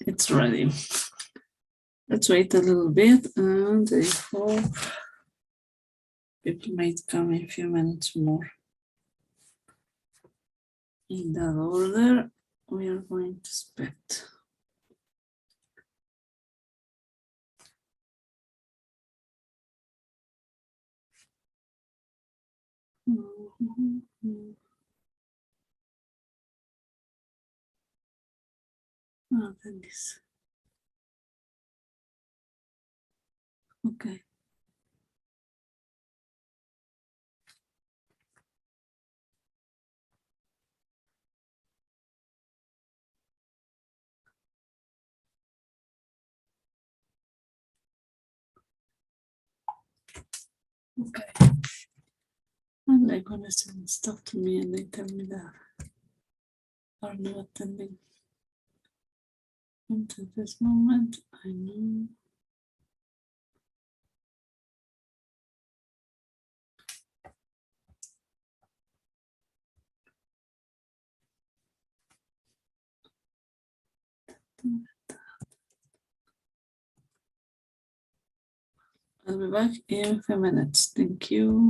It's ready. Let's wait a little bit, and I hope people might come in a few minutes more. In that order, we are going to expect. Oh, goodness. Okay. Okay. And they're gonna send stuff to me and they tell me that are not attending. Until this moment, I know. I'll be back in a few minutes. Thank you.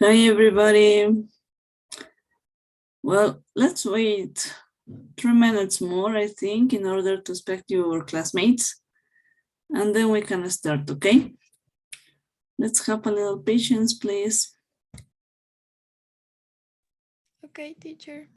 Hi, everybody. Well, let's wait 3 minutes more, I think, in order to speak to our classmates. And then we can start, okay? Let's have a little patience, please. Okay, teacher.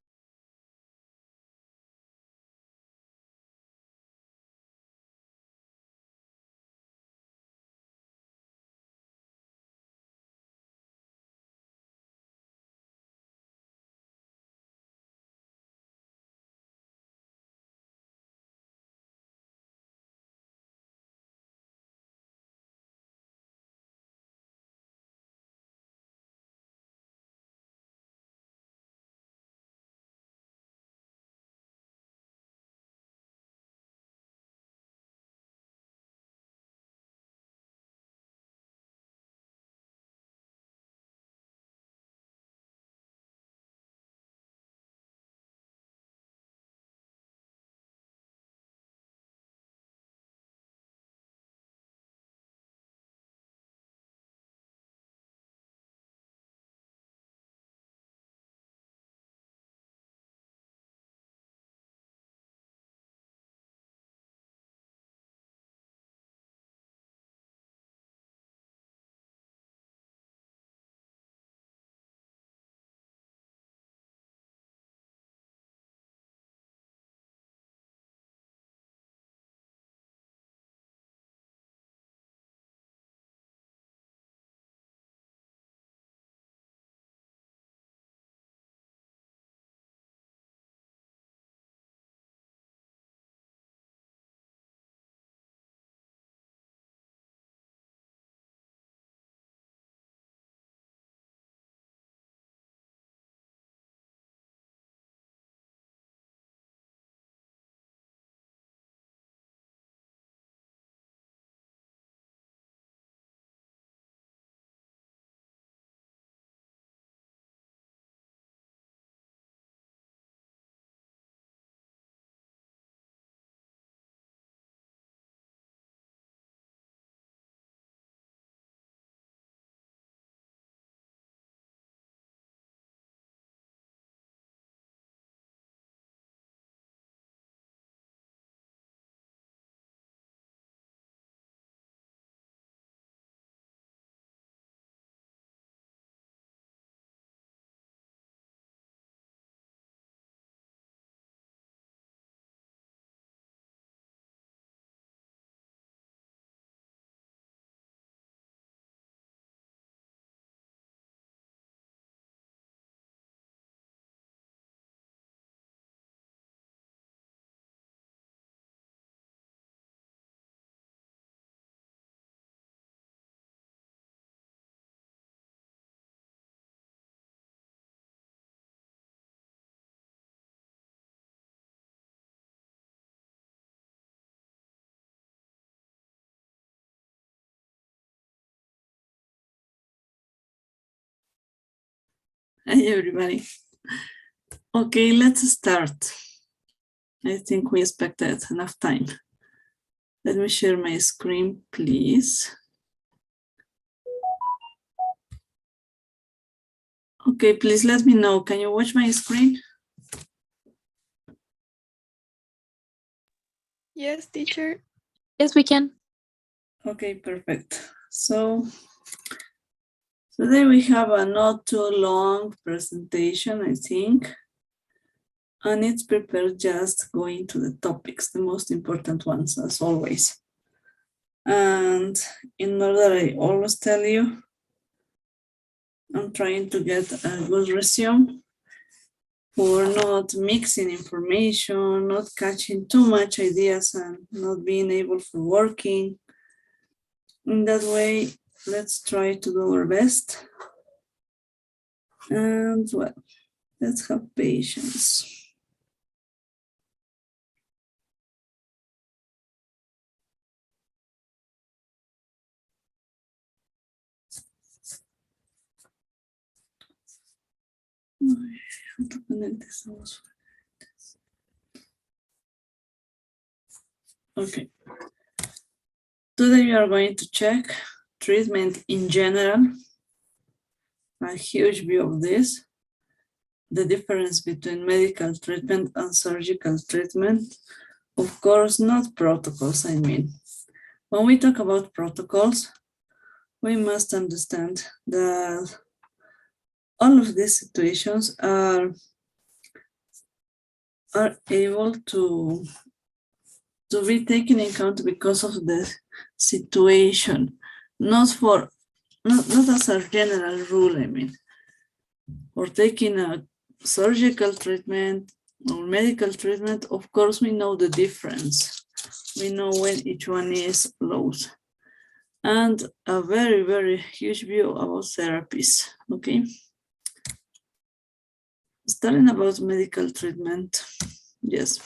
Hi, everybody. Okay, let's start. I think we expected enough time. Let me share my screen, please. Okay, please let me know. Can you watch my screen? Yes, teacher. Yes, we can. Okay, perfect. So today we have a not too long presentation, I think. And it's prepared just going to the topics, the most important ones, as always. And in order, I always tell you, I'm trying to get a good resume for not mixing information, not catching too much ideas, and not being able for working. In that way, let's try to do our best. And well, let's have patience. Okay. Today we are going to check treatment in general. a huge view of this, the difference between medical treatment and surgical treatment. Of course, not protocols, I mean. When we talk about protocols, we must understand that all of these situations are able to be taken in account because of the situation, not as a general rule, I mean. For taking a surgical treatment or medical treatment, of course, we know the difference. We know when each one is close. And a very, very huge view about therapies, okay? Starting about medical treatment, yes.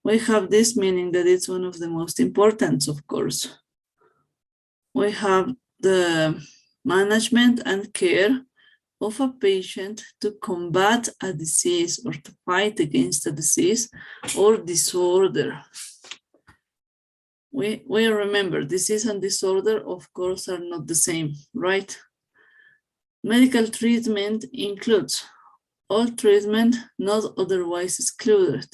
We have this meaning that it's one of the most important, of course. We have the management and care of a patient to combat a disease or to fight against a disease or disorder. We remember disease and disorder, of course, are not the same, right? Medical treatment includes all treatment not otherwise excluded,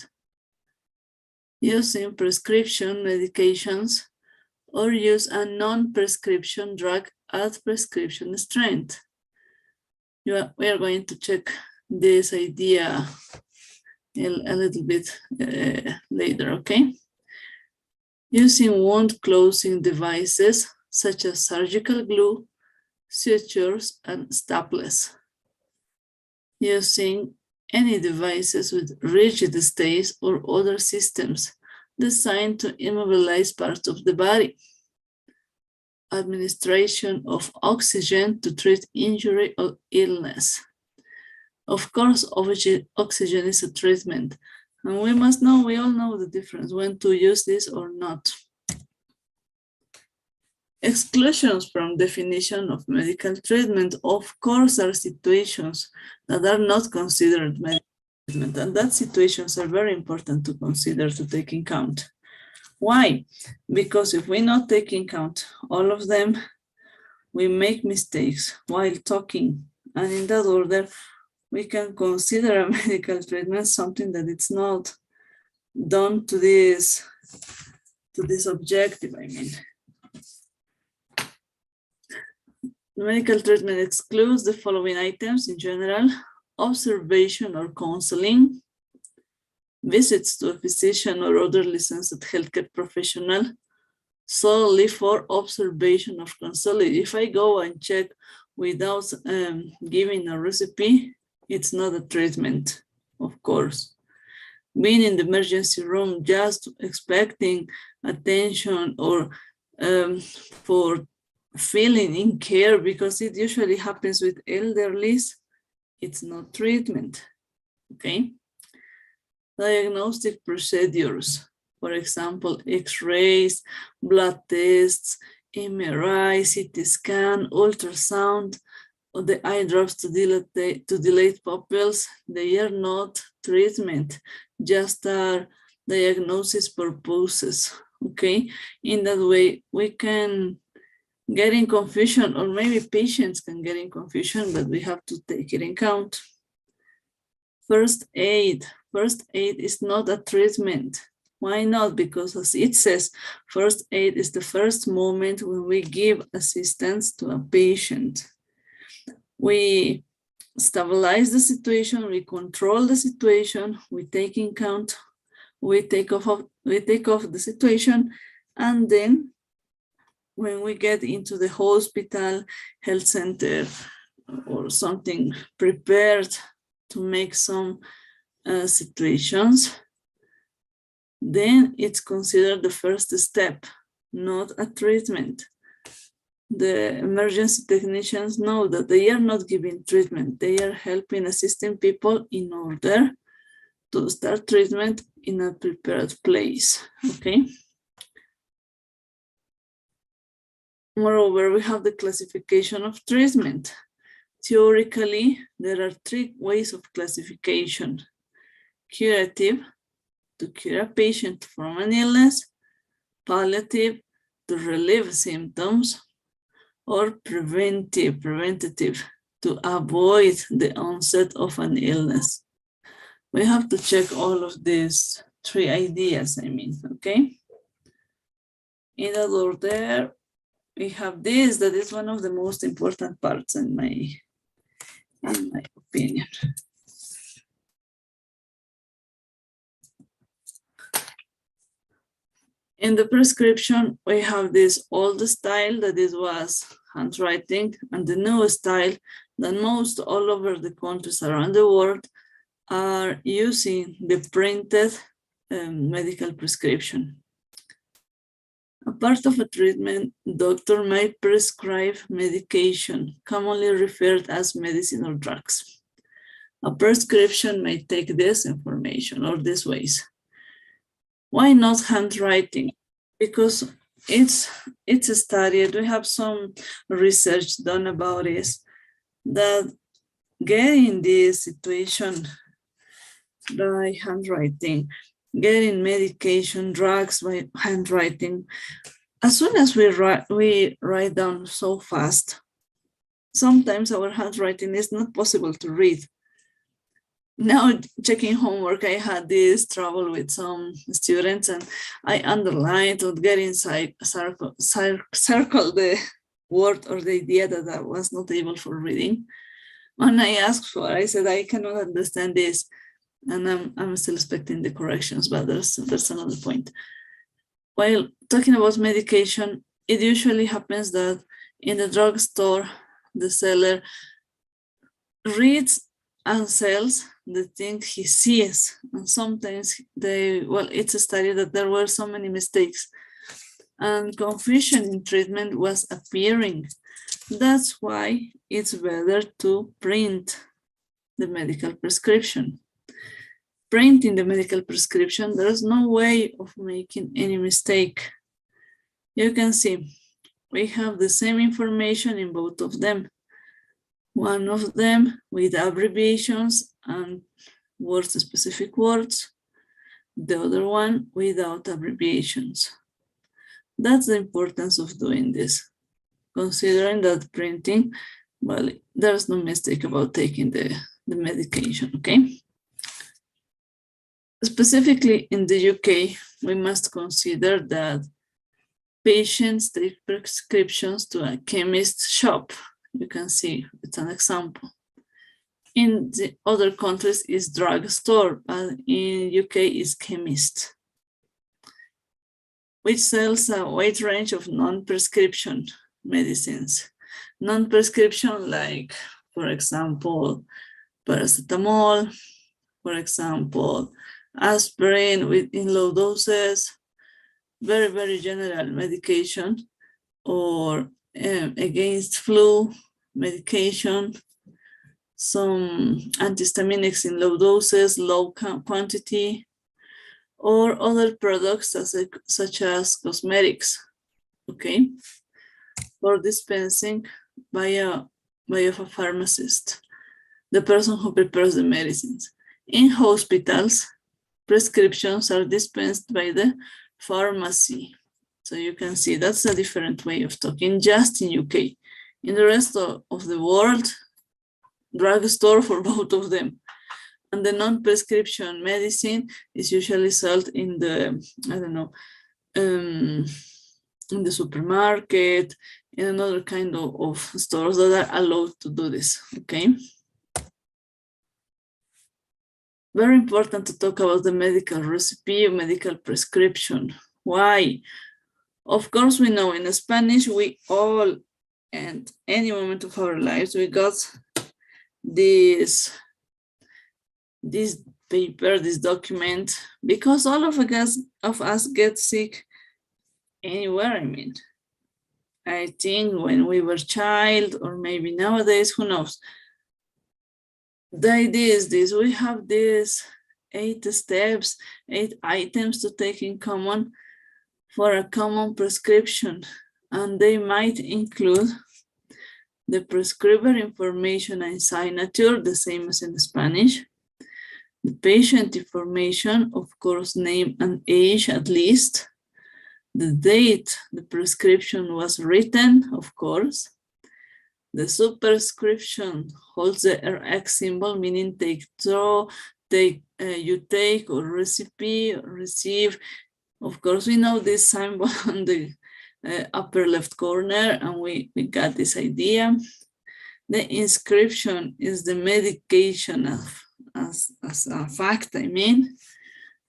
using prescription medications or use a non-prescription drug at prescription strength. We are going to check this idea a little bit later, okay? Using wound closing devices such as surgical glue, sutures, and staples. Using any devices with rigid stays or other systems designed to immobilize parts of the body. Administration of oxygen to treat injury or illness. Of course, oxygen is a treatment, and we all know the difference when to use this or not. Exclusions from definition of medical treatment, of course, are situations that are not considered medical treatment, and that situations are very important to consider, to take in account. Why? Because if we not take in account all of them, we make mistakes while talking, and in that order, we can consider a medical treatment something that it's not done to this objective, I mean. Medical treatment excludes the following items in general: observation or counseling, visits to a physician or other licensed healthcare professional solely for observation of counseling. If I go and check without giving a recipe, it's not a treatment, of course. Being in the emergency room just expecting attention or for feeling in care, because it usually happens with elderlies, it's not treatment, okay? Diagnostic procedures, for example, X-rays, blood tests, MRI, CT scan, ultrasound, or the eye drops to dilate pupils, they are not treatment, just are diagnosis purposes, okay? In that way, we can get in confusion, or maybe patients can get in confusion, but we have to take it in account. First aid. First aid is not a treatment. Why not? Because as it says, first aid is the first moment when we give assistance to a patient. We stabilize the situation, we control the situation, we take in account, we take off the situation, and then when we get into the hospital, health center, or something prepared to make some situations, then it's considered the first step, not a treatment. The emergency technicians know that they are not giving treatment. They are helping, assisting people in order to start treatment in a prepared place, okay? Moreover, we have the classification of treatment. Theoretically, there are 3 ways of classification: curative, to cure a patient from an illness; palliative, to relieve symptoms; or preventative, to avoid the onset of an illness. We have to check all of these three ideas, okay? In that order, we have this, that is one of the most important parts in my opinion. In the prescription, we have this old style that it was handwriting, and the new style that most all over the countries around the world are using the printed medical prescription. A part of a treatment, doctor may prescribe medication, commonly referred as medicine or drugs. A prescription may take this information or these ways. Why not handwriting? Because it's studied, we have some research done about this, that getting this situation by handwriting, getting medication, drugs by handwriting, as soon as we write down so fast, sometimes our handwriting is not possible to read. Now, checking homework, I had this trouble with some students, and I underlined or get inside circle the word or the idea that I was not able for reading. When I asked for, I said, I cannot understand this, and I'm still expecting the corrections, but there's another point. While talking about medication, it usually happens that in the drugstore, the seller reads and sells the thing he sees. And sometimes it's a study that there were so many mistakes and confusion in treatment was appearing. That's why it's better to print the medical prescription. Printing the medical prescription, there's no way of making any mistake. You can see we have the same information in both of them. One of them with abbreviations and words, specific words. The other one without abbreviations. That's the importance of doing this. Considering that printing, well, there's no mistake about taking the medication, okay? Specifically in the UK, we must consider that patients take prescriptions to a chemist shop. You can see it's an example. In the other countries is drugstore, and in UK is chemist, which sells a wide range of non-prescription medicines. Non-prescription, like, for example, paracetamol, for example, aspirin in low doses, very, very general medication, or against flu medication, some antihistaminics in low doses, low quantity, or other products such as cosmetics, okay, for dispensing by a pharmacist, the person who prepares the medicines. In hospitals, prescriptions are dispensed by the pharmacy. So you can see that's a different way of talking just in UK. In the rest of the world, drugstore for both of them. And the non-prescription medicine is usually sold in the, in the supermarket, in another kind of stores that are allowed to do this, okay? Very important to talk about the medical recipe, medical prescription. Why? Of course, we know in Spanish, we all, at any moment of our lives, we got this paper, this document, because all of us get sick anywhere, I mean. I think when we were child, or maybe nowadays, who knows? The idea is this: we have these 8 steps, 8 items to take in common for a common prescription, and they might include the prescriber information and signature, the same as in Spanish, the patient information, of course, name and age at least, the date the prescription was written, of course, The superscription holds the RX symbol, meaning you take, or recipe, or receive. Of course, we know this symbol on the upper left corner, and we got this idea. The inscription is the medication as a fact, I mean.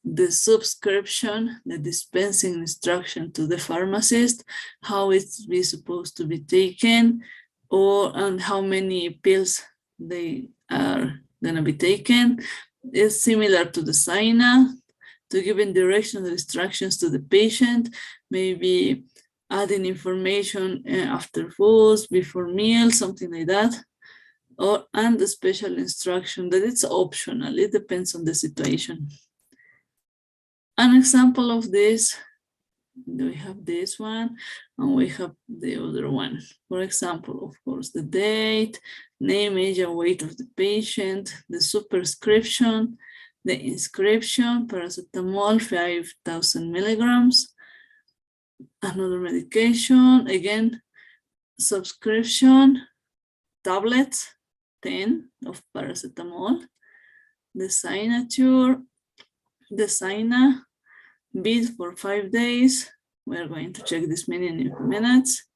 The subscription, the dispensing instruction to the pharmacist, how it's supposed to be taken, and how many pills they are gonna be taken. It's similar to the SINA, to giving directional instructions to the patient, maybe adding information after foods, before meals, something like that. And the special instruction that it's optional, it depends on the situation. An example of this, we have this one, and we have the other one. For example, of course, the date, name, age, and weight of the patient, the superscription, the inscription, paracetamol, 5,000 milligrams, another medication, again, subscription, tablets, 10 of paracetamol, the signature, the SINA, bid for 5 days. We're going to check this in a few minutes.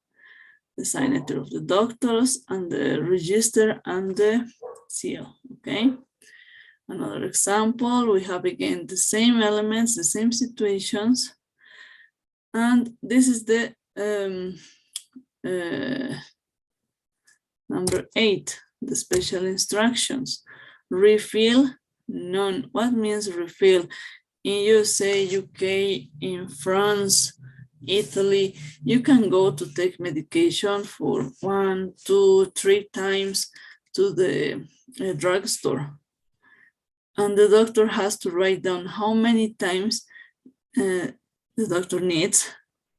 The signature of the doctors, and the register, and the seal, okay? Another example, we have again the same elements, the same situations. And this is the number 8, the special instructions. Refill, none. What means refill? In USA, UK, in France, Italy, you can go to take medication for 1, 2, 3 times to the drugstore. And the doctor has to write down how many times the doctor needs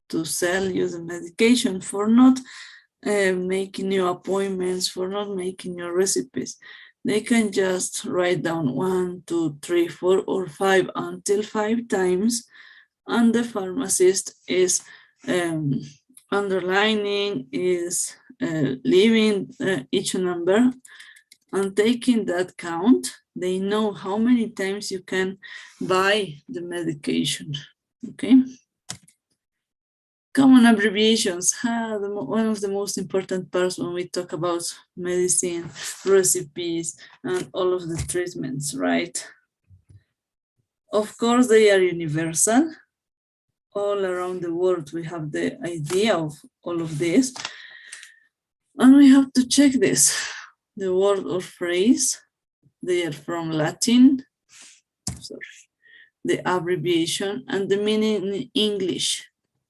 to sell you the medication, for not making new appointments, for not making new recipes. They can just write down 1, 2, 3, 4, or 5 until 5 times, and the pharmacist is underlining, is leaving each number and taking that count. They know how many times you can buy the medication, okay? Common abbreviations, one of the most important parts when we talk about medicine, recipes, and all of the treatments, right? Of course, they are universal. All around the world, we have the idea of all of this. And we have to check this. The word or phrase, they are from Latin, the abbreviation, and the meaning in English,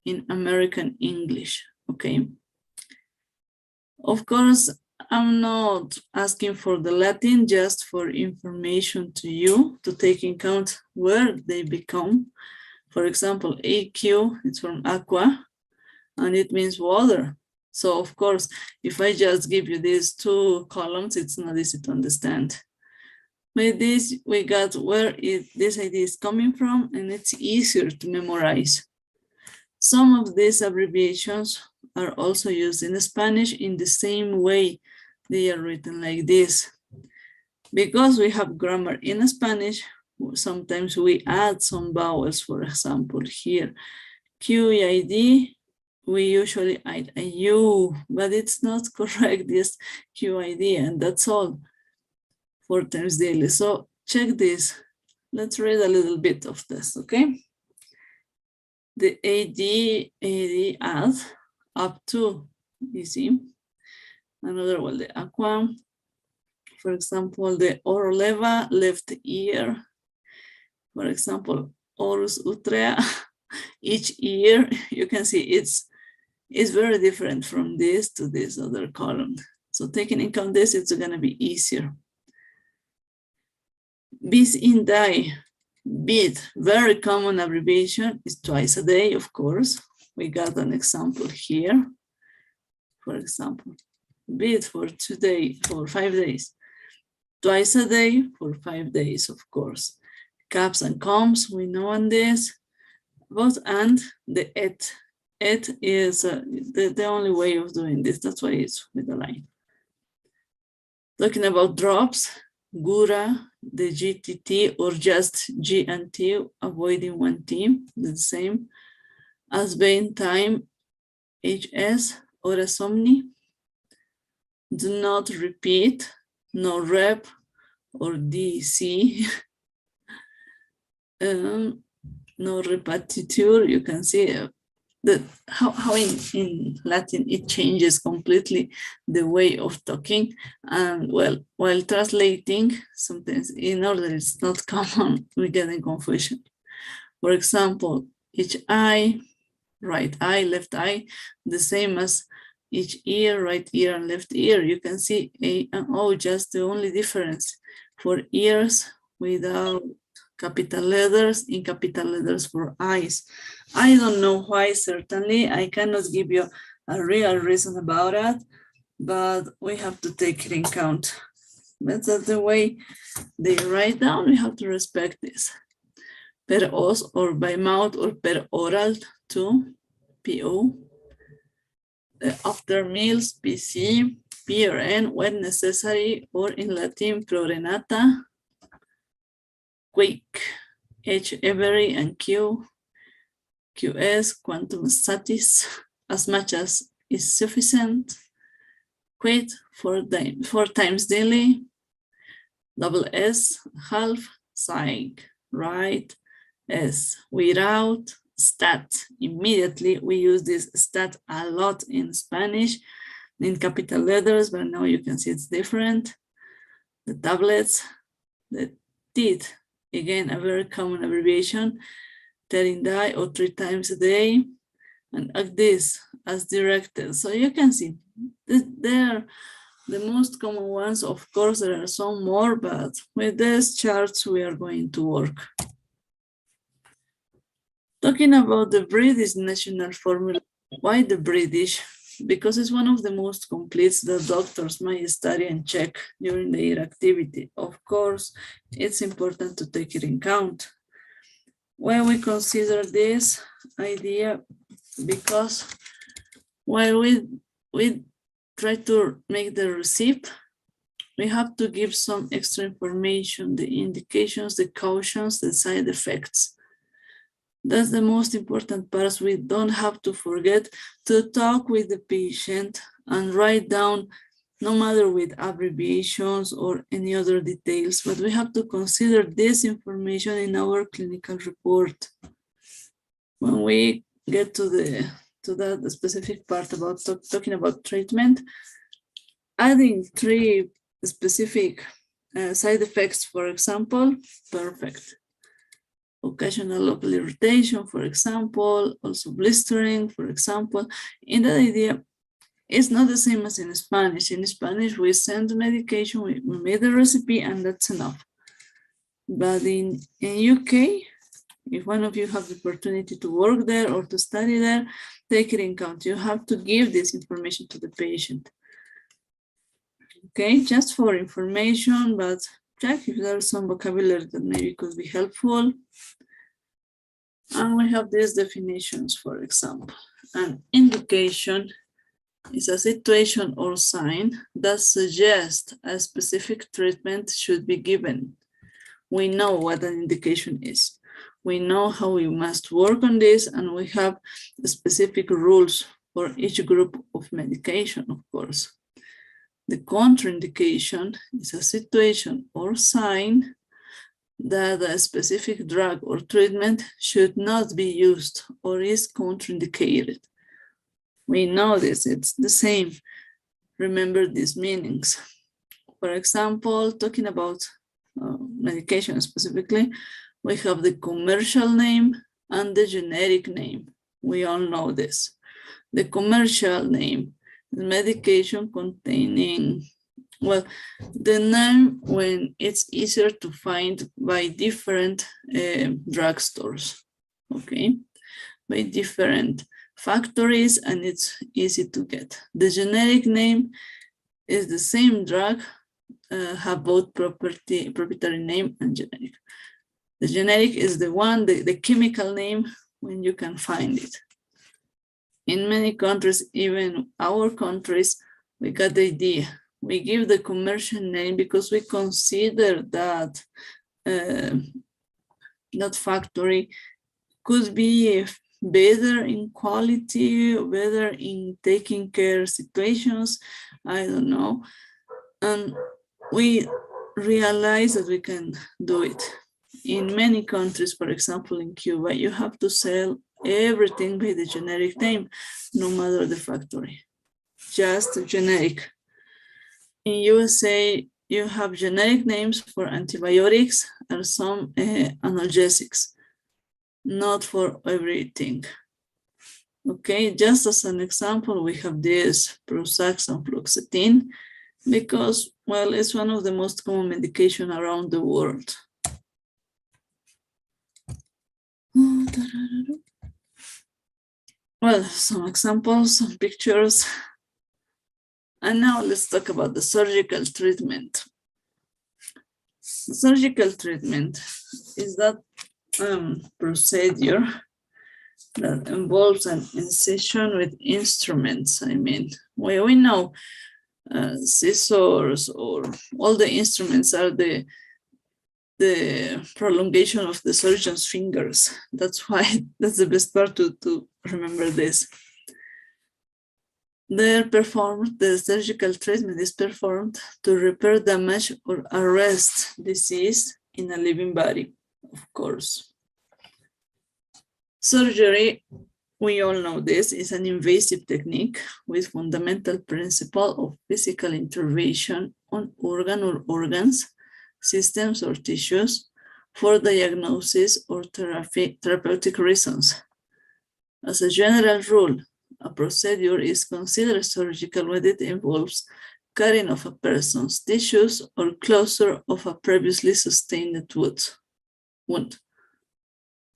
in American English, okay? Of course, I'm not asking for the Latin, just for information to you, to take in account where they become. For example, AQ, it's from aqua, and it means water. So of course, if I just give you these 2 columns, it's not easy to understand. With this, we got where this idea is coming from, and it's easier to memorize. Some of these abbreviations are also used in Spanish in the same way. They are written like this. Because we have grammar in Spanish, sometimes we add some vowels. For example, here, QID, we usually add a U, but it's not correct, this QID, and that's all 4 times daily. So check this. Let's read a little bit of this, okay? The AD, add, up to, easy. Another one, the aqua. For example, the oroleva, left ear. For example, orus utrea, each ear. You can see it's very different from this to this other column. So taking into account this, it's gonna be easier. Bis in die, bid, very common abbreviation, is twice a day, of course. We got an example here. For example, bid for 5 days. Twice a day for 5 days, of course. Caps and combs, we know on this. Both and the et. Et is the only way of doing this. That's why it's with a line. Talking about drops, Gura, the GTT, or just G and T, avoiding one T, the same. Asbane time, HS, or Somni. Do not repeat, no rep, or DC. No repetiture, you can see how in Latin it changes completely the way of talking. And well, while translating, sometimes in order it's not common, we get in confusion. For example, each eye, right eye, left eye, the same as each ear, right ear and left ear. You can see A and O, just the only difference. For ears, without capital letters, in capital letters for eyes. I don't know why, certainly. I cannot give you a real reason about it, but we have to take it in count. That's the way they write down. We have to respect this. Per os, or by mouth, or per oral, too, PO. After meals, PC, PRN, when necessary, or in Latin, prorenata. Quick, H every, and Q, QS, quantum statis, as much as is sufficient. Quit, 4 times daily. Double S, half, psych, right, S, without, stat. Immediately, we use this stat a lot in Spanish, in capital letters, but now you can see it's different. The tablets, the teeth, again, a very common abbreviation, telling die or 3 times a day, and act this as directed. So you can see they're the most common ones. Of course, there are some more, but with these charts, we are going to work. Talking about the British national formula, why the British? Because it's one of the most complete that doctors might study and check during their activity. Of course, it's important to take it in count. When we consider this idea, because while we try to make the receipt, we have to give some extra information, the indications, the cautions, the side effects. That's the most important part. We don't have to forget to talk with the patient and write down, no matter with abbreviations or any other details, but we have to consider this information in our clinical report. When we get to that specific part about talking about treatment, adding 3 specific side effects, for example, perfect. Occasional local irritation, for example, also blistering, for example. In that idea, it's not the same as in Spanish. In Spanish, we send medication, we made the recipe, and that's enough. But in UK, if one of you have the opportunity to work there or to study there, take it in count. You have to give this information to the patient. Okay, just for information, but check if there's some vocabulary that maybe could be helpful. And we have these definitions, for example. An indication is a situation or sign that suggests a specific treatment should be given. We know what an indication is. We know how we must work on this, and we have specific rules for each group of medication, of course. The contraindication is a situation or sign that a specific drug or treatment should not be used or is contraindicated. We know this, it's the same. Remember these meanings. For example, talking about medication specifically, we have the commercial name and the generic name. We all know this. The commercial name is medication containing, well, the name when it's easier to find by different drugstores, okay? By different factories, and it's easy to get. The generic name is the same drug, have both proprietary name and generic. The generic is the one, the chemical name when you can find it. In many countries, even our countries, we got the idea. we give the commercial name because we consider that that factory could be better in quality, better in taking care situations, I don't know. And we realize that we can do it. In many countries, for example, in Cuba, you have to sell everything by the generic name, no matter the factory, just generic. In USA, you have generic names for antibiotics and some analgesics, not for everything. Okay, just as an example, we have this Prozac and fluoxetine because, well, it's one of the most common medication around the world. Well, some examples, some pictures. And now let's talk about the surgical treatment. The surgical treatment is that procedure that involves an incision with instruments. I mean, we know scissors or all the instruments are the prolongation of the surgeon's fingers. That's why that's the best part to remember this. The surgical treatment is performed to repair damage or arrest disease in a living body, of course. Surgery, we all know this, is an invasive technique with fundamental principle of physical intervention on organ or organs, systems or tissues for diagnosis or therapeutic reasons. As a general rule, a procedure is considered surgical when it involves cutting of a person's tissues or closure of a previously sustained wound.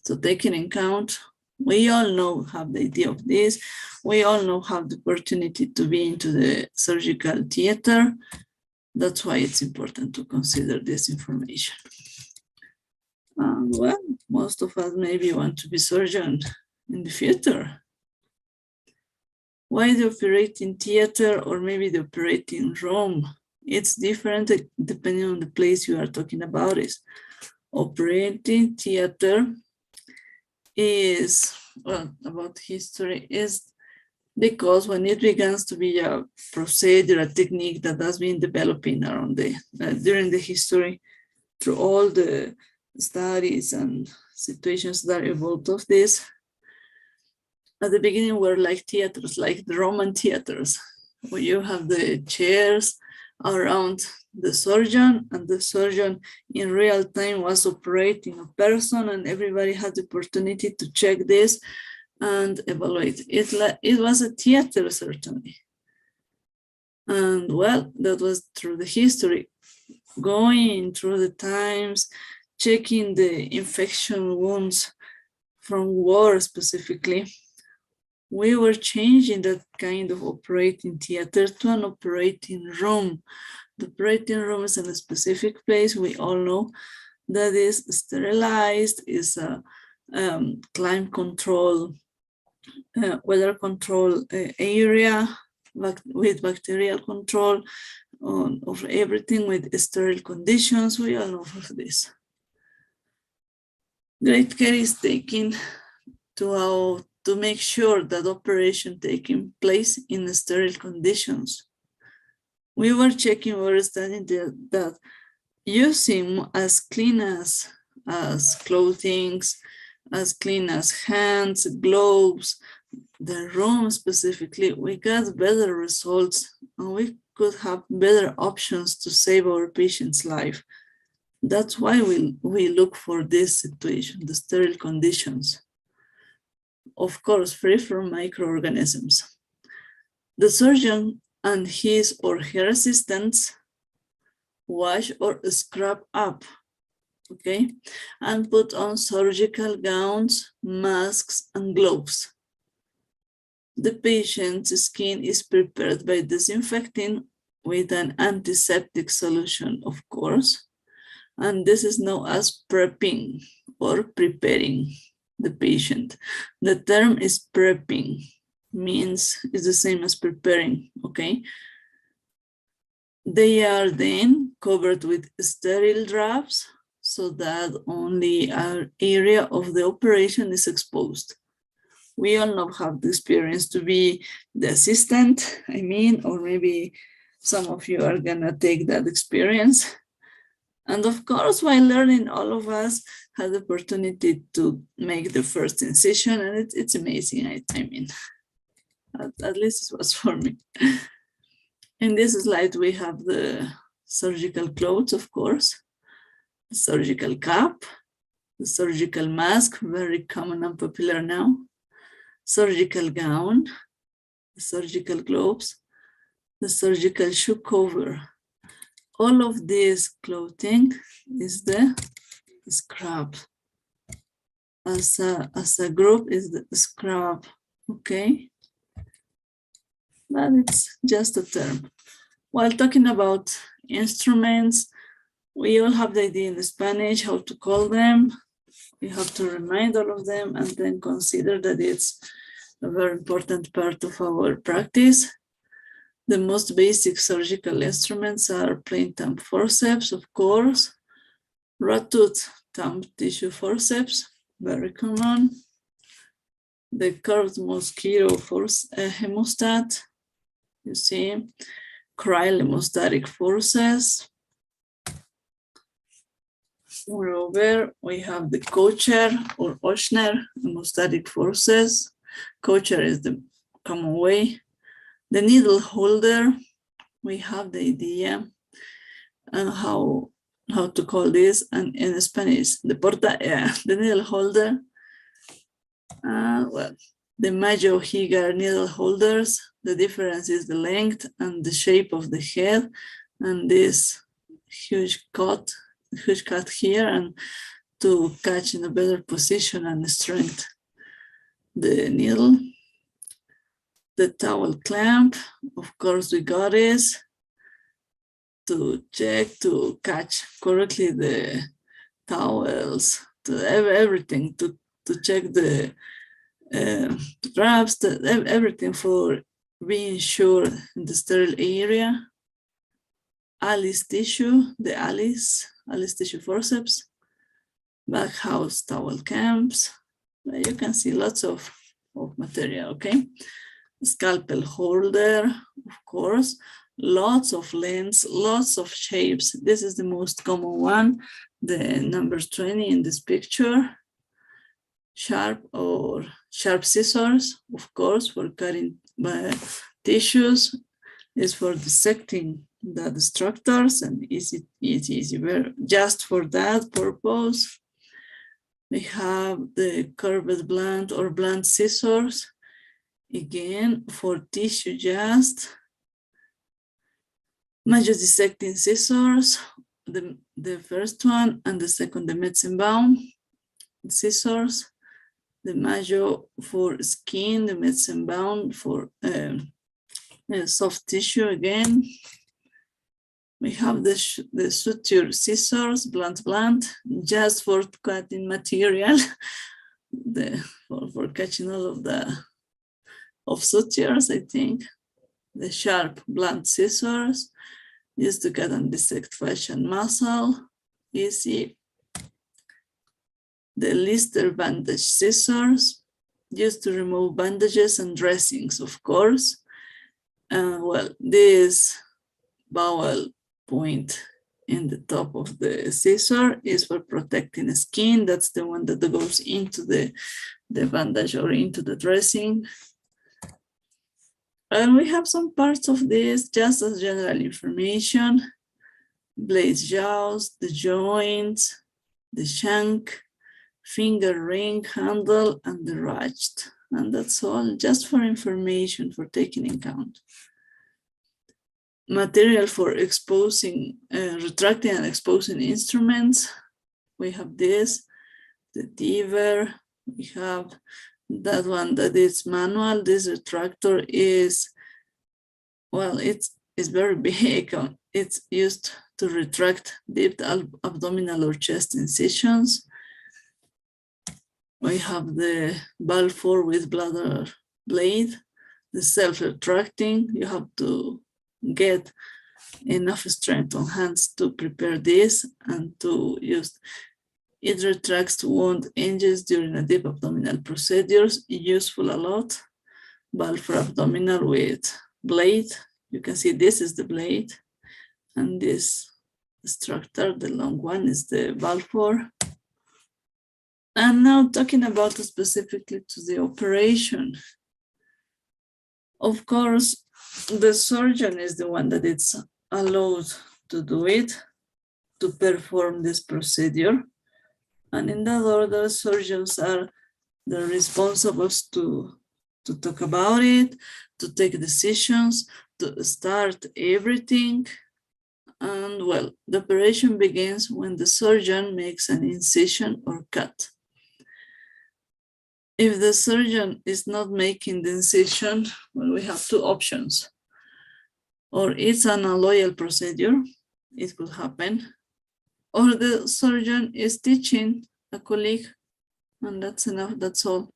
So taking in account, we all know, have the idea of this. We all know have the opportunity to be into the surgical theater. That's why it's important to consider this information. Well, most of us maybe want to be surgeon in the future. Why the operating theater or maybe the operating room? It's different depending on the place you are talking about. Is operating theater is, well, about history, is because when it begins to be a procedure, a technique that has been developing around during the history through all the studies and situations that evolved of this. At the beginning were like theaters, like the Roman theaters, where you have the chairs around the surgeon, and the surgeon in real time was operating a person, and everybody had the opportunity to check this and evaluate. It was a theater, certainly. And well, that was through the history, going through the times, checking the infection wounds from war specifically. We were changing that kind of operating theater to an operating room. The operating room is in a specific place. We all know that is sterilized, is a climate control, weather control area with bacterial control of everything with sterile conditions. We all know of this. Great care is taken to make sure that operation taking place in sterile conditions. We were checking, we were studying that using as clean as clothing, as clean as hands, gloves, the room specifically, we got better results and we could have better options to save our patient's life. That's why we look for this situation, the sterile conditions. Of course, free from microorganisms. The surgeon and his or her assistants wash or scrub up, okay, and put on surgical gowns, masks, and gloves. The patient's skin is prepared by disinfecting with an antiseptic solution, of course, and this is known as prepping or preparing the patient. The term is prepping, means it's the same as preparing, okay? They are then covered with sterile wraps so that only our area of the operation is exposed. We all now have the experience to be the assistant, or maybe some of you are gonna take that experience. And of course, while learning, all of us had the opportunity to make the first incision, and it's amazing, at least it was for me. In this slide, we have the surgical clothes, of course, the surgical cap, the surgical mask, very common and popular now, surgical gown, the surgical gloves, the surgical shoe cover. All of this clothing is the scrub. As a group is the scrub, okay? But it's just a term. While talking about instruments, we all have the idea in Spanish how to call them. We have to remind all of them and then consider that it's a very important part of our practice. The most basic surgical instruments are plain thumb forceps, of course, rat-tooth thumb tissue forceps, very common. The curved mosquito hemostat, you see, cryl hemostatic forces. Moreover, we have the Kocher or Ochsner hemostatic forces. Kocher is the common way. The needle holder, we have the idea how to call this, and in Spanish, the needle holder. Well, the Mayo Higar needle holders, the difference is the length and the shape of the head, and this huge cut here, and to catch in a better position and strength the needle. The towel clamp, of course, we got this to check, to catch correctly the towels, to everything, to check the wraps, everything for being sure in the sterile area. Alice tissue, the Alice tissue forceps, backhouse towel clamps. You can see lots of material, okay? Scalpel holder, of course, lots of lengths, lots of shapes. This is the most common one, the number 20 in this picture. Sharp scissors, of course, for cutting tissues, is for dissecting the structures, and easy, just for that purpose. We have the curved blunt or blunt scissors, again, for tissue just. Major dissecting scissors, the first one, and the second, the medicine bound scissors. The Mayo for skin, the medicine bound for soft tissue again. We have the suture scissors, blunt, just for cutting material, for catching all of sutures, I think. The sharp, blunt scissors, used to cut and dissect fascia and muscle, easy. The Lister bandage scissors, used to remove bandages and dressings, of course. Well, this bowel point in the top of the scissor is for protecting the skin. That's the one that goes into the bandage or into the dressing. And we have some parts of this just as general information. Blade jaws, the joints, the shank, finger ring handle, and the ratchet. And that's all, just for information, for taking in account. Material for exposing, retracting and exposing instruments. We have this, the Deaver. We have that one that is manual. This retractor is, well, it's very big. It's used to retract deep abdominal or chest incisions. We have the Balfour with bladder blade, the self-retracting. You have to get enough strength on hands to prepare this and to use. It retracts wound hinges during a deep abdominal procedures, useful a lot. Valve for abdominal with blade. You can see this is the blade, and this structure, the long one, is the valve for. And now talking about specifically to the operation. Of course, the surgeon is the one that is allowed to do it, to perform this procedure. And in that order, surgeons are the responsibles to talk about it, to take decisions, to start everything. And well, the operation begins when the surgeon makes an incision or cut. If the surgeon is not making the incision, well, we have two options. Or it's an unloyal procedure, it could happen. Or the surgeon is teaching a colleague, and that's enough, that's all.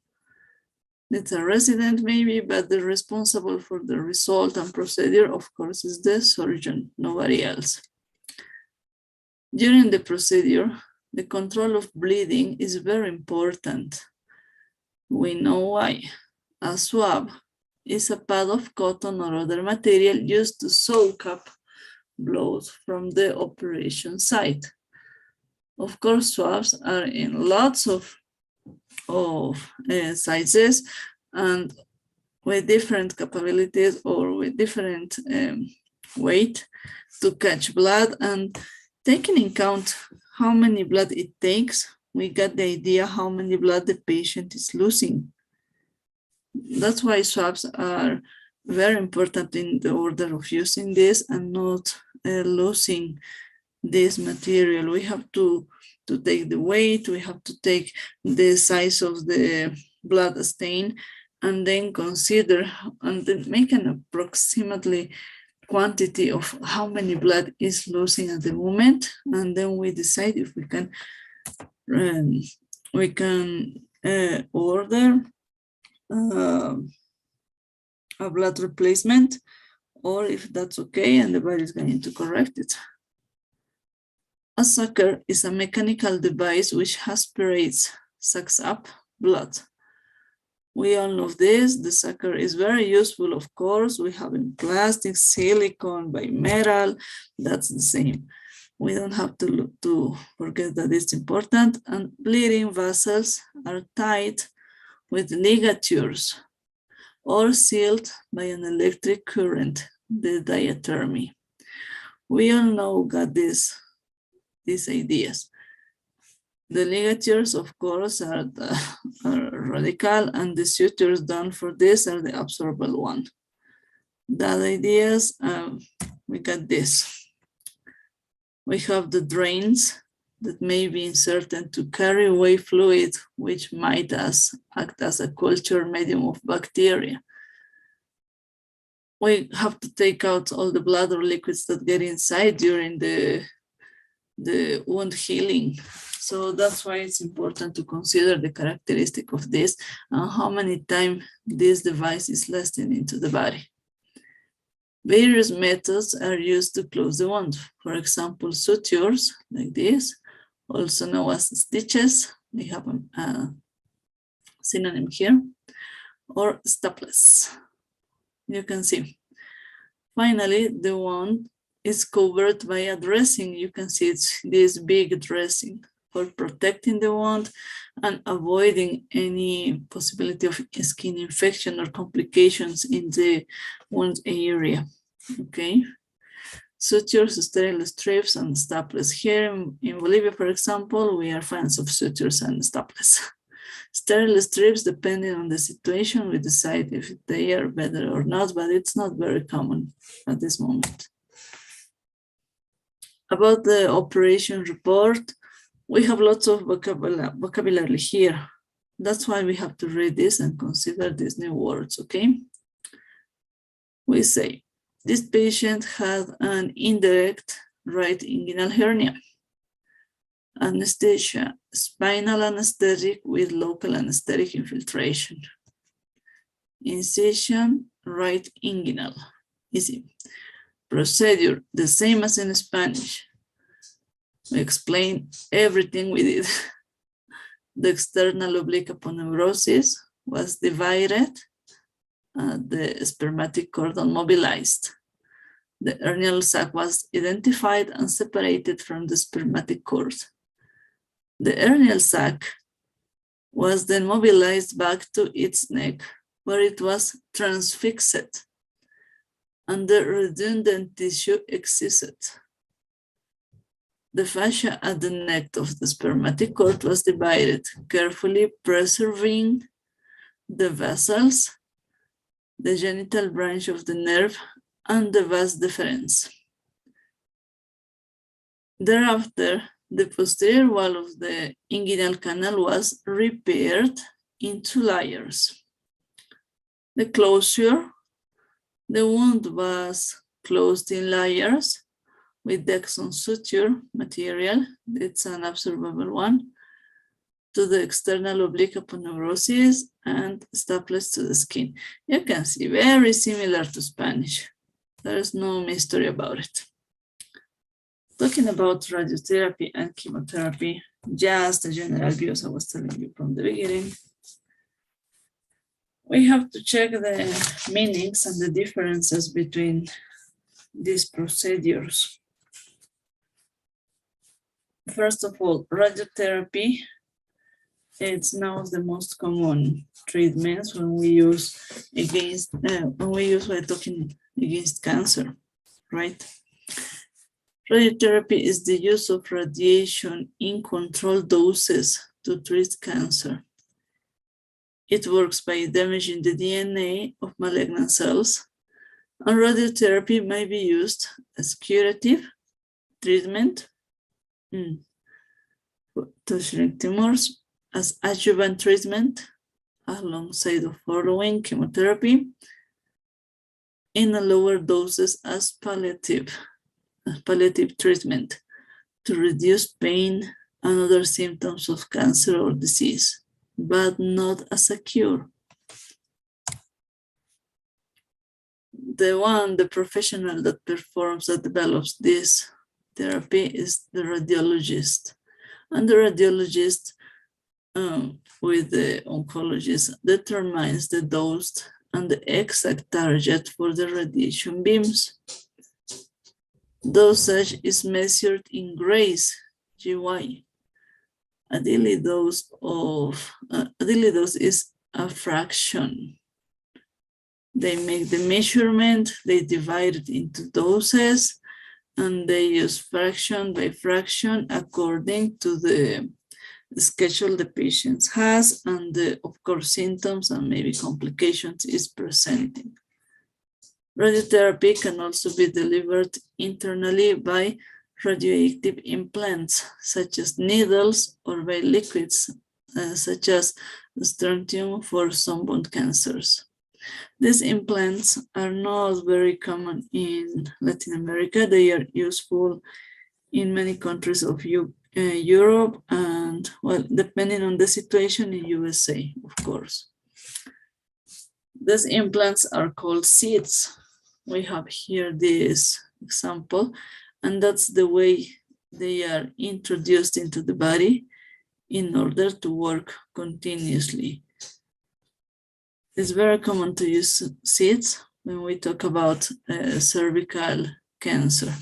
It's a resident maybe, but the responsible for the result and procedure, of course, is the surgeon, nobody else. During the procedure, the control of bleeding is very important. We know why. A swab is a pad of cotton or other material used to soak up blood from the operation site. Of course, swabs are in lots of sizes and with different capabilities or with different weight to catch blood, and taking in account how many blood it takes, we get the idea how many blood the patient is losing. That's why swabs are very important in the order of using this and not losing this material. We have to take the weight, we have to take the size of the blood stain, and then consider and then make an approximately quantity of how many blood is losing at the moment, and then we decide if we can order a blood replacement, or if that's okay and the body is going to correct it. A sucker is a mechanical device which aspirates, sucks up blood. We all know this. The sucker is very useful, of course. We have in plastic, silicone, by metal, that's the same. We don't have to forget that it's important. And bleeding vessels are tied with ligatures or sealed by an electric current, the diathermy. We all know got these ideas. The ligatures, of course, are radical, and the sutures done for this are the absorbable one. That ideas, we got this. We have the drains that may be inserted to carry away fluid, which might act as a culture medium of bacteria. We have to take out all the blood or liquids that get inside during the wound healing. So that's why it's important to consider the characteristic of this and how many times this device is lasting into the body. Various methods are used to close the wound. For example, sutures like this, also known as stitches. We have a synonym here, or staples. You can see. Finally, the wound is covered by a dressing. You can see it's this big dressing for protecting the wound and avoiding any possibility of skin infection or complications in the wound area. Okay. Sutures, sterile strips, and staples. Here in Bolivia, for example, we are fans of sutures and staples. Sterile strips, depending on the situation, we decide if they are better or not, but it's not very common at this moment. About the operation report, we have lots of vocabulary here. That's why we have to read this and consider these new words, okay? We say, this patient had an indirect right inguinal hernia. Anesthesia, spinal anesthetic with local anesthetic infiltration. Incision, right inguinal, easy. procedure, the same as in Spanish. We explain everything we did. The external oblique aponeurosis was divided, the spermatic cordon mobilized. The hernial sac was identified and separated from the spermatic cord. The hernial sac was then mobilized back to its neck, where it was transfixed, and the redundant tissue excised. The fascia at the neck of the spermatic cord was divided, carefully preserving the vessels, the genital branch of the nerve, and the vas deferens. Thereafter, the posterior wall of the inguinal canal was repaired in 2 layers. The closure, the wound was closed in layers with Dexon suture material, it's an absorbable one, to the external oblique aponeurosis and stapless to the skin. You can see very similar to Spanish. There is no mystery about it. Talking about radiotherapy and chemotherapy, just a general view, as I was telling you from the beginning. We have to check the meanings and the differences between these procedures. First of all, radiotherapy, it's now the most common treatments when we use we're talking against cancer, right? Radiotherapy is the use of radiation in controlled doses to treat cancer. It works by damaging the DNA of malignant cells, and radiotherapy may be used as curative treatment to shrink tumors, as adjuvant treatment alongside the following chemotherapy, in a lower doses as palliative treatment to reduce pain and other symptoms of cancer or disease, but not as a cure. The professional that performs, that develops this therapy is the radiologist. And the radiologist with the oncologist determines the dose and the exact target for the radiation beams. Dosage is measured in grays, GY. A daily dose is a fraction. They make the measurement, they divide it into doses, and they use fraction by fraction according to the schedule the patient has and the, of course, symptoms and maybe complications is presenting. Radiotherapy can also be delivered internally by radioactive implants, such as needles, or by liquids, such as strontium for some bone cancers. These implants are not very common in Latin America. They are useful in many countries of Europe and, well, depending on the situation, in USA, of course. These implants are called seeds. We have here this example, and that's the way they are introduced into the body in order to work continuously. It's very common to use seeds when we talk about cervical cancer.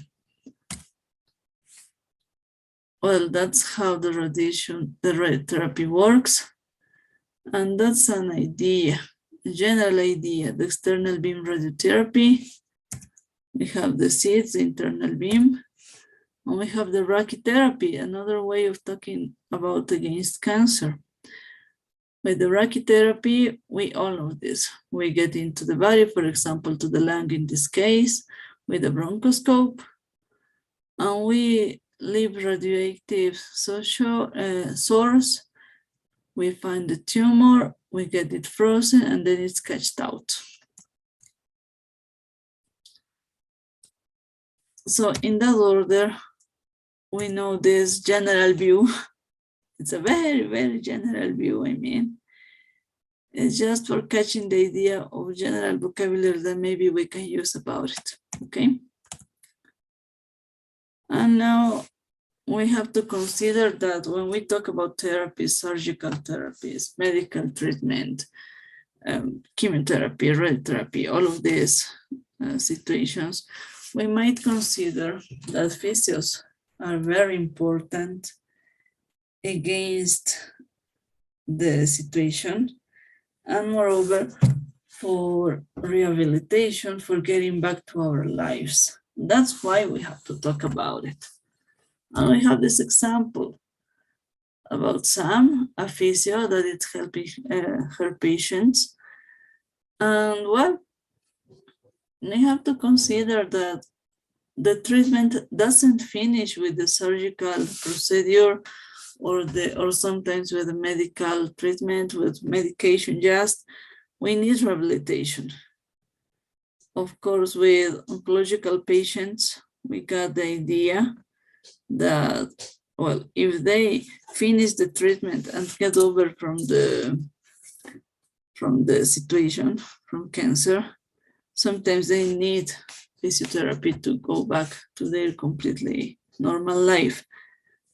Well, that's how the radiotherapy works. And that's an idea, a general idea, the external beam radiotherapy. We have the seeds, the internal beam, and we have the brachytherapy, another way of talking about against cancer. With the brachytherapy, we all know this. We get into the body, for example, to the lung in this case, with a bronchoscope, and we leave radioactive source. We find the tumor, we get it frozen, and then it's sketched out. So in that order, we know this general view. It's a very, very general view, I mean. It's just for catching the idea of general vocabulary that maybe we can use about it, okay? And now we have to consider that when we talk about therapies, surgical therapies, medical treatment, chemotherapy, radiotherapy, all of these situations, we might consider that physios are very important against the situation, and moreover, for rehabilitation, for getting back to our lives. That's why we have to talk about it. And we have this example about Sam, a physio that is helping her patients. And well, we have to consider that the treatment doesn't finish with the surgical procedure or sometimes with the medical treatment, with medication. Just we need rehabilitation. Of course, with oncological patients, we got the idea that, well, if they finish the treatment and get over from the situation, from cancer, sometimes they need physiotherapy to go back to their completely normal life.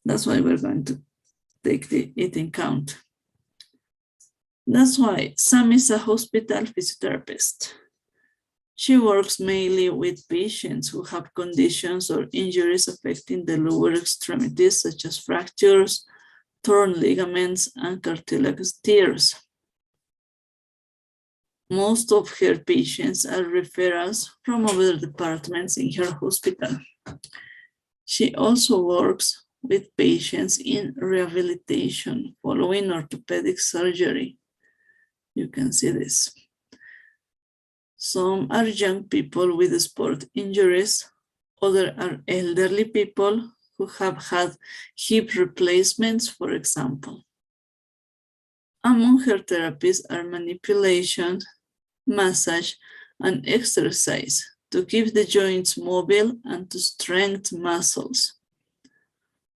That's why we're going to take it in count. That's why Sam is a hospital physiotherapist. She works mainly with patients who have conditions or injuries affecting the lower extremities, such as fractures, torn ligaments, and cartilage tears. Most of her patients are referrals from other departments in her hospital. She also works with patients in rehabilitation following orthopedic surgery. You can see this. Some are young people with sport injuries. Others are elderly people who have had hip replacements, for example. Among her therapies are manipulation, massage, and exercise to keep the joints mobile and to strengthen muscles.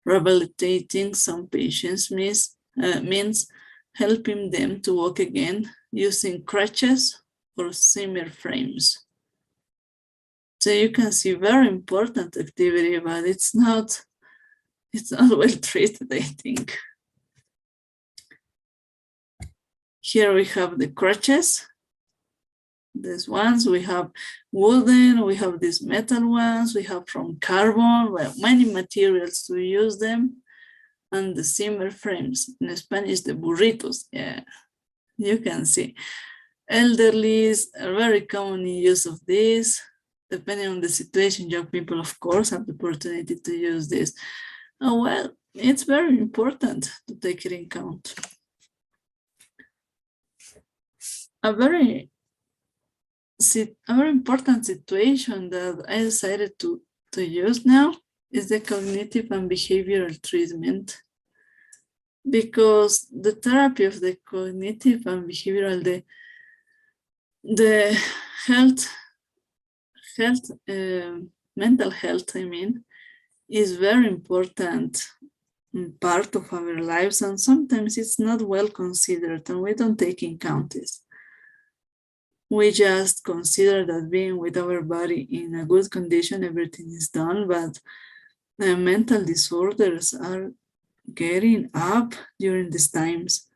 Rehabilitating some patients means helping them to walk again using crutches or Zimmer frames. So you can see very important activity, but it's not well treated, I think. Here we have the crutches. These ones, we have wooden, we have these metal ones, we have from carbon, well, many materials to use them. And the Zimmer frames, in Spanish, the burritos, yeah, you can see. Elderlies are very common in use of this. Depending on the situation, young people, of course, have the opportunity to use this. Oh, well, it's very important to take it in count. A very important situation that I decided to use now is the cognitive and behavioral treatment, because the therapy of the cognitive and behavioral, the mental health, I mean, is very important part of our lives, and sometimes it's not well considered and we don't take in count this. We just consider that being with our body in a good condition, everything is done, but mental disorders are getting up during these times.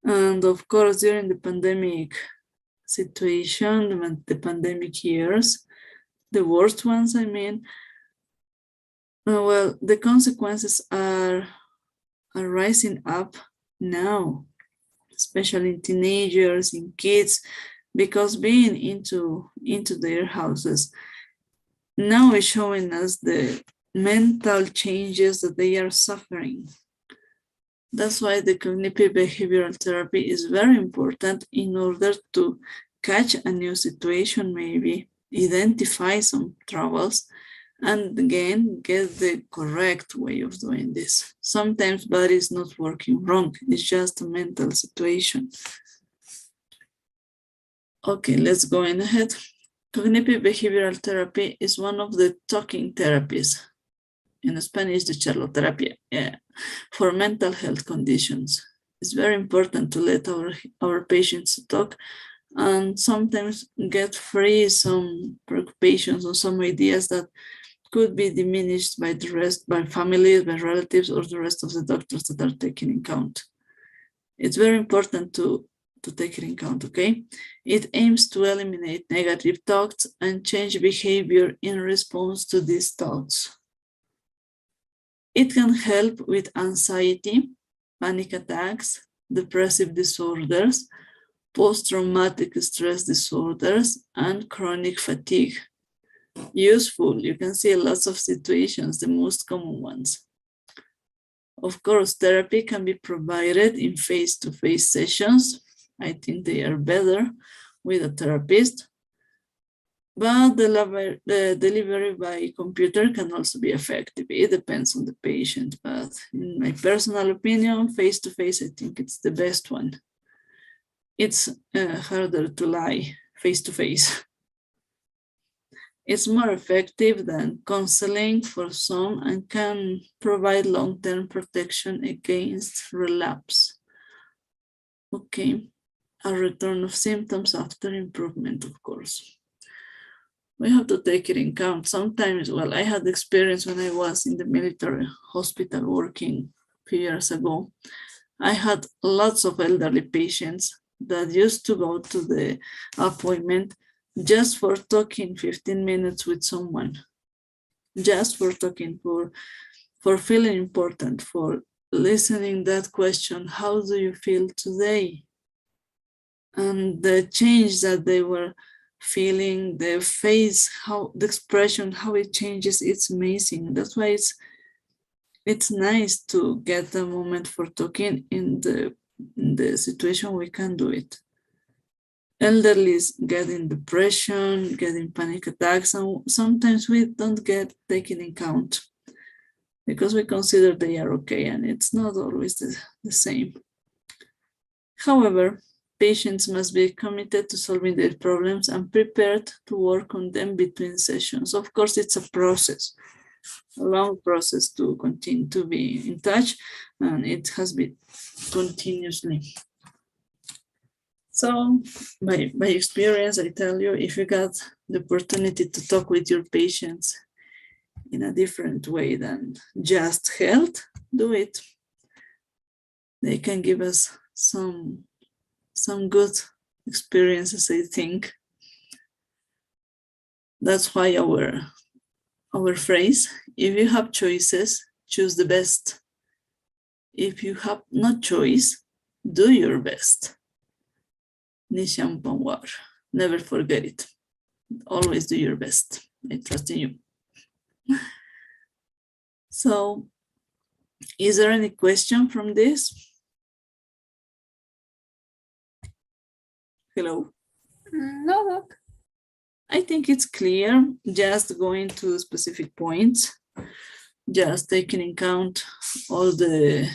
And of course, during the pandemic situation, the pandemic years, the worst ones, I mean, well, the consequences are rising up now, especially in teenagers, in kids, because being into their houses now is showing us the mental changes that they are suffering. That's why the cognitive behavioral therapy is very important in order to catch a new situation, maybe identify some troubles, and again, get the correct way of doing this. Sometimes body is not working wrong, it's just a mental situation. Okay, let's go in ahead. Cognitive behavioral therapy is one of the talking therapies. In Spanish, the charloterapia, for mental health conditions. It's very important to let our patients talk and sometimes get free some preoccupations or some ideas that could be diminished by the rest, by families, by relatives, or the rest of the doctors that are taken in count. It's very important to take it in count, okay? It aims to eliminate negative thoughts and change behavior in response to these thoughts. It can help with anxiety, panic attacks, depressive disorders, post-traumatic stress disorders, and chronic fatigue. Useful, you can see lots of situations, the most common ones. Of course, therapy can be provided in face-to-face sessions. I think they are better with a therapist, but the delivery by computer can also be effective. It depends on the patient, but in my personal opinion, face-to-face, I think it's the best one. It's harder to lie face-to-face. It's more effective than counseling for some and can provide long-term protection against relapse. Okay, a return of symptoms after improvement, of course. We have to take it in count. Sometimes, well, I had experience when I was in the military hospital working a few years ago. I had lots of elderly patients that used to go to the appointment just for talking 15 minutes with someone, just for talking, for feeling important, for listening that question, how do you feel today? And the change that they were feeling, their face, how the expression, how it changes, it's amazing. That's why it's nice to get a moment for talking in the situation we can do it. Elderly getting depression, getting panic attacks, and sometimes we don't get taken in count because we consider they are okay, and it's not always the same. However, patients must be committed to solving their problems and prepared to work on them between sessions. Of course, it's a process, a long process to continue to be in touch, and it has been continuously. So by experience, I tell you, if you got the opportunity to talk with your patients in a different way than just health, do it. They can give us some good experiences, I think. That's why our phrase, if you have choices, choose the best. If you have no choice, do your best. Nishan Panwar. Never forget it. Always do your best. I trust in you. So, is there any question from this? Hello? No, Doc. I think it's clear, just going to specific points, just taking in account all the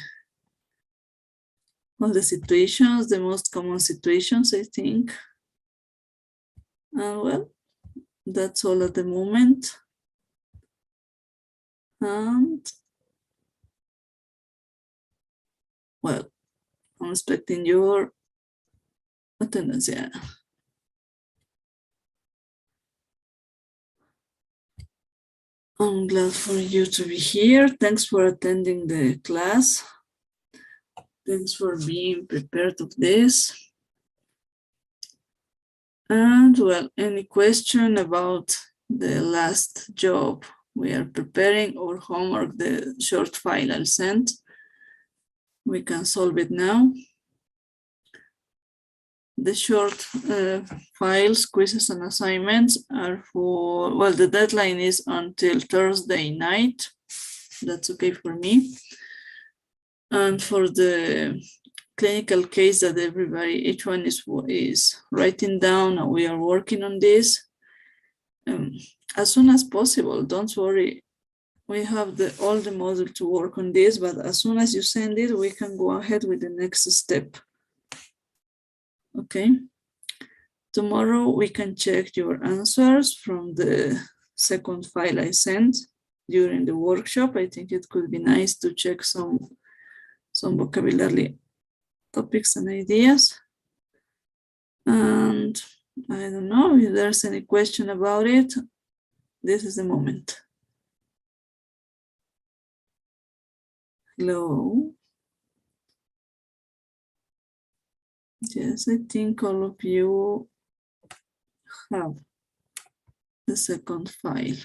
situations, the most common situations, I think. Well, that's all at the moment. And, well, I'm expecting your attendance, yeah. I'm glad for you to be here. Thanks for attending the class. Thanks for being prepared of this. And well, any question about the last job we are preparing or homework, the short file I'll send? We can solve it now. The short files, quizzes and assignments are for, well, the deadline is until Thursday night. That's okay for me. And for the clinical case that everybody, each one is writing down, and we are working on this as soon as possible. Don't worry. We have all the module to work on this, but as soon as you send it, we can go ahead with the next step. Okay. Tomorrow we can check your answers from the second file I sent during the workshop. I think it could be nice to check some vocabulary topics and ideas. And I don't know if there's any question about it. This is the moment. Hello. Yes, I think all of you have the second file.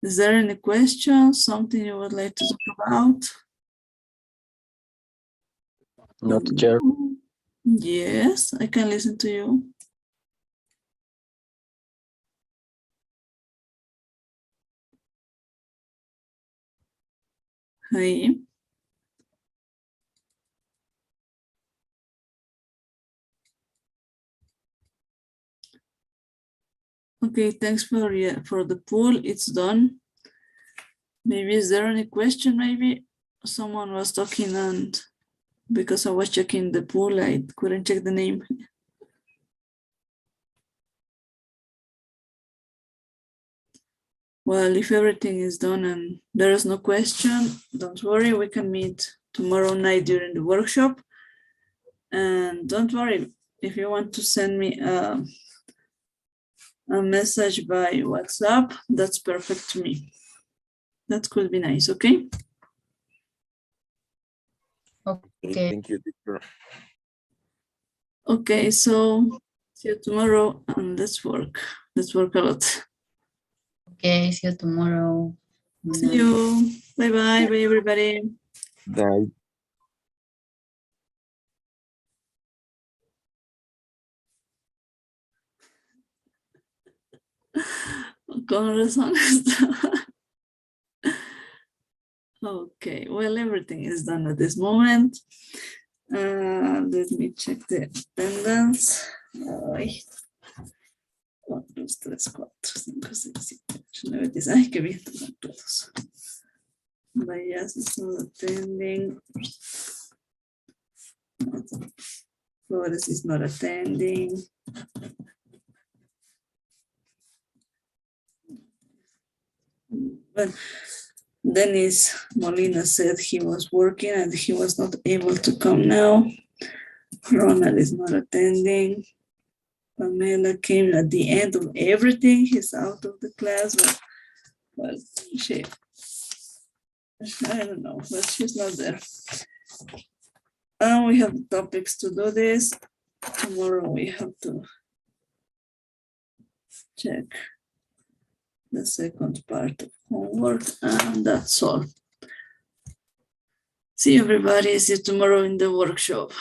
Is there any questions, something you would like to talk about? No, teacher. Yes, I can listen to you. Hi. Okay, thanks for the poll. It's done. Maybe is there any question? Maybe someone was talking and because I was checking the poll, I couldn't check the name. Well, if everything is done and there is no question, don't worry, we can meet tomorrow night during the workshop. And don't worry, if you want to send me a message by WhatsApp, that's perfect to me. That could be nice, okay? Okay. Thank you, teacher. Okay, so see you tomorrow and let's work. Let's work a lot. Okay, see you tomorrow. See you. Bye-bye, bye everybody. Bye. Con razón está. Okay, well, everything is done at this moment. Let me check the attendance. Ay. 1, 2, 3, 4, 5, 6, 7, 8, 9, 10. Ay, qué bien están todos. Bias is not attending. Flores is not attending. But Dennis Molina said he was working and he was not able to come now. Ronald is not attending. Pamela came at the end of everything. He's out of the class, but well, I don't know, but she's not there. And we have topics to do this. Tomorrow we have to check the second part of homework, and that's all. See everybody, see you tomorrow in the workshop.